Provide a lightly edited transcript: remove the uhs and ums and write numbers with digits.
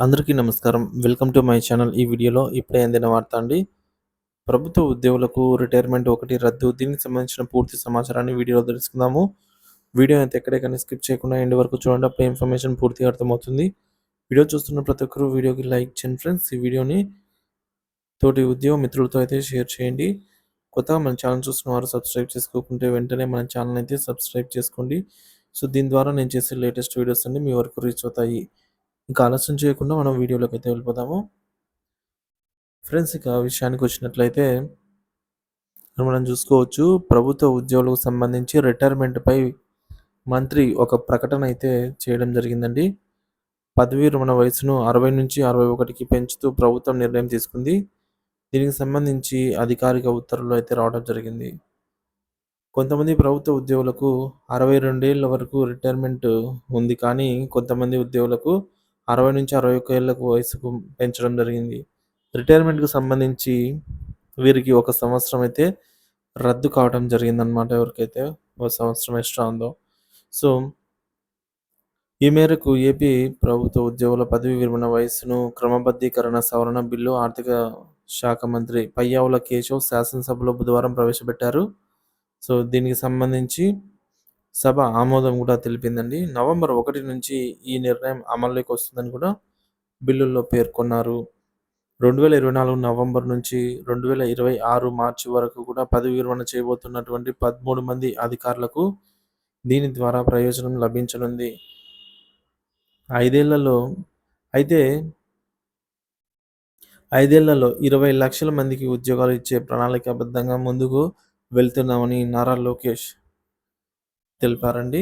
అందరికీ నమస్కారం. Welcome to my channel. ఈ వీడియోలో ఇప్పుడే అందిన వార్త అండి. ప్రభుత్వ ఉద్యోగులకు రిటైర్మెంట్ ఒకటి రద్దు. దీనికి సంబంధించిన పూర్తి సమాచారాన్ని వీడియోలో తెలుసుకుందాము. వీడియో అయితే ఎక్కడెక్కడ స్కిప్ చేయకుండా ఎండ్ వరకు చూడండి. అప్పుడే ఇన్ఫర్మేషన్ పూర్తిగా అర్థమవుతుంది. వీడియో చూస్తున్న ప్రతి ఒక్కరు వీడియోకి లైక్ చేయండి ఫ్రెండ్స్. ఈ వీడియోని తోటి ఉద్యోగ మిత్రులతో అయితే షేర్ చేయండి. కొత్తగా మన ఛానల్ చూస్తున్న వారు సబ్స్క్రైబ్ చేసుకోకుంటే వెంటనే మన ఛానల్ అయితే సబ్స్క్రైబ్ చేసుకోండి. సో దీని ద్వారా నేను చేసే లేటెస్ట్ వీడియోస్ అన్ని మీ వరకు రీచ్ అవుతాయి. ఇంకా ఆలస్యం చేయకుండా మనం వీడియోలోకి అయితే వెళ్ళిపోదాము. ఫ్రెండ్స్, ఇక విషయానికి వచ్చినట్లయితే మనం చూసుకోవచ్చు. ప్రభుత్వ ఉద్యోగులకు సంబంధించి రిటైర్మెంట్‌పై మంత్రి ఒక ప్రకటన అయితే చేయడం జరిగిందండి. పదవీ విరమణ వయసును 60-61కి పెంచుతూ ప్రభుత్వం నిర్ణయం తీసుకుంది. దీనికి సంబంధించి అధికారిక ఉత్తర్వులు అయితే రావడం జరిగింది. కొంతమంది ప్రభుత్వ ఉద్యోగులకు 62 ఏళ్ల వరకు రిటైర్మెంట్ ఉంది. కానీ కొంతమంది ఉద్యోగులకు 60-61 ఏళ్లకు వయసుకు పెంచడం జరిగింది. రిటైర్మెంట్‌కు సంబంధించి వీరికి ఒక సంవత్సరం అయితే రద్దు కావడం జరిగిందనమాట. ఎవరికైతే ఒక సంవత్సరం ఎక్స్‌ట్రా ఉందో. సో, ఈ మేరకు ఏపీ ప్రభుత్వ ఉద్యోగుల పదవీ విరమణ వయస్సును క్రమబద్ధీకరణ సవరణ బిల్లు ఆర్థిక శాఖ మంత్రి పయ్యావుల కేశవ్ శాసనసభలో బుధవారం ప్రవేశపెట్టారు. సో, దీనికి సంబంధించి సభ ఆమోదం కూడా తెలిపిందండి. నవంబర్ 1 నుంచి ఈ నిర్ణయం అమల్లోకి వస్తుందని కూడా బిల్లుల్లో పేర్కొన్నారు. 2024 నవంబర్ నుంచి 2026 మార్చి వరకు కూడా పదవీ విరమణ చేయబోతున్నటువంటి 13 మంది అధికారులకు దీని ద్వారా ప్రయోజనం లభించనుంది. 5 ఏళ్లలో అయితే 5 ఏళ్లలో 20 లక్షల మందికి ఉద్యోగాలు ఇచ్చే ప్రణాళికాబద్ధంగా ముందుకు వెళ్తున్నామని నారా లోకేష్ తెలిపారండి.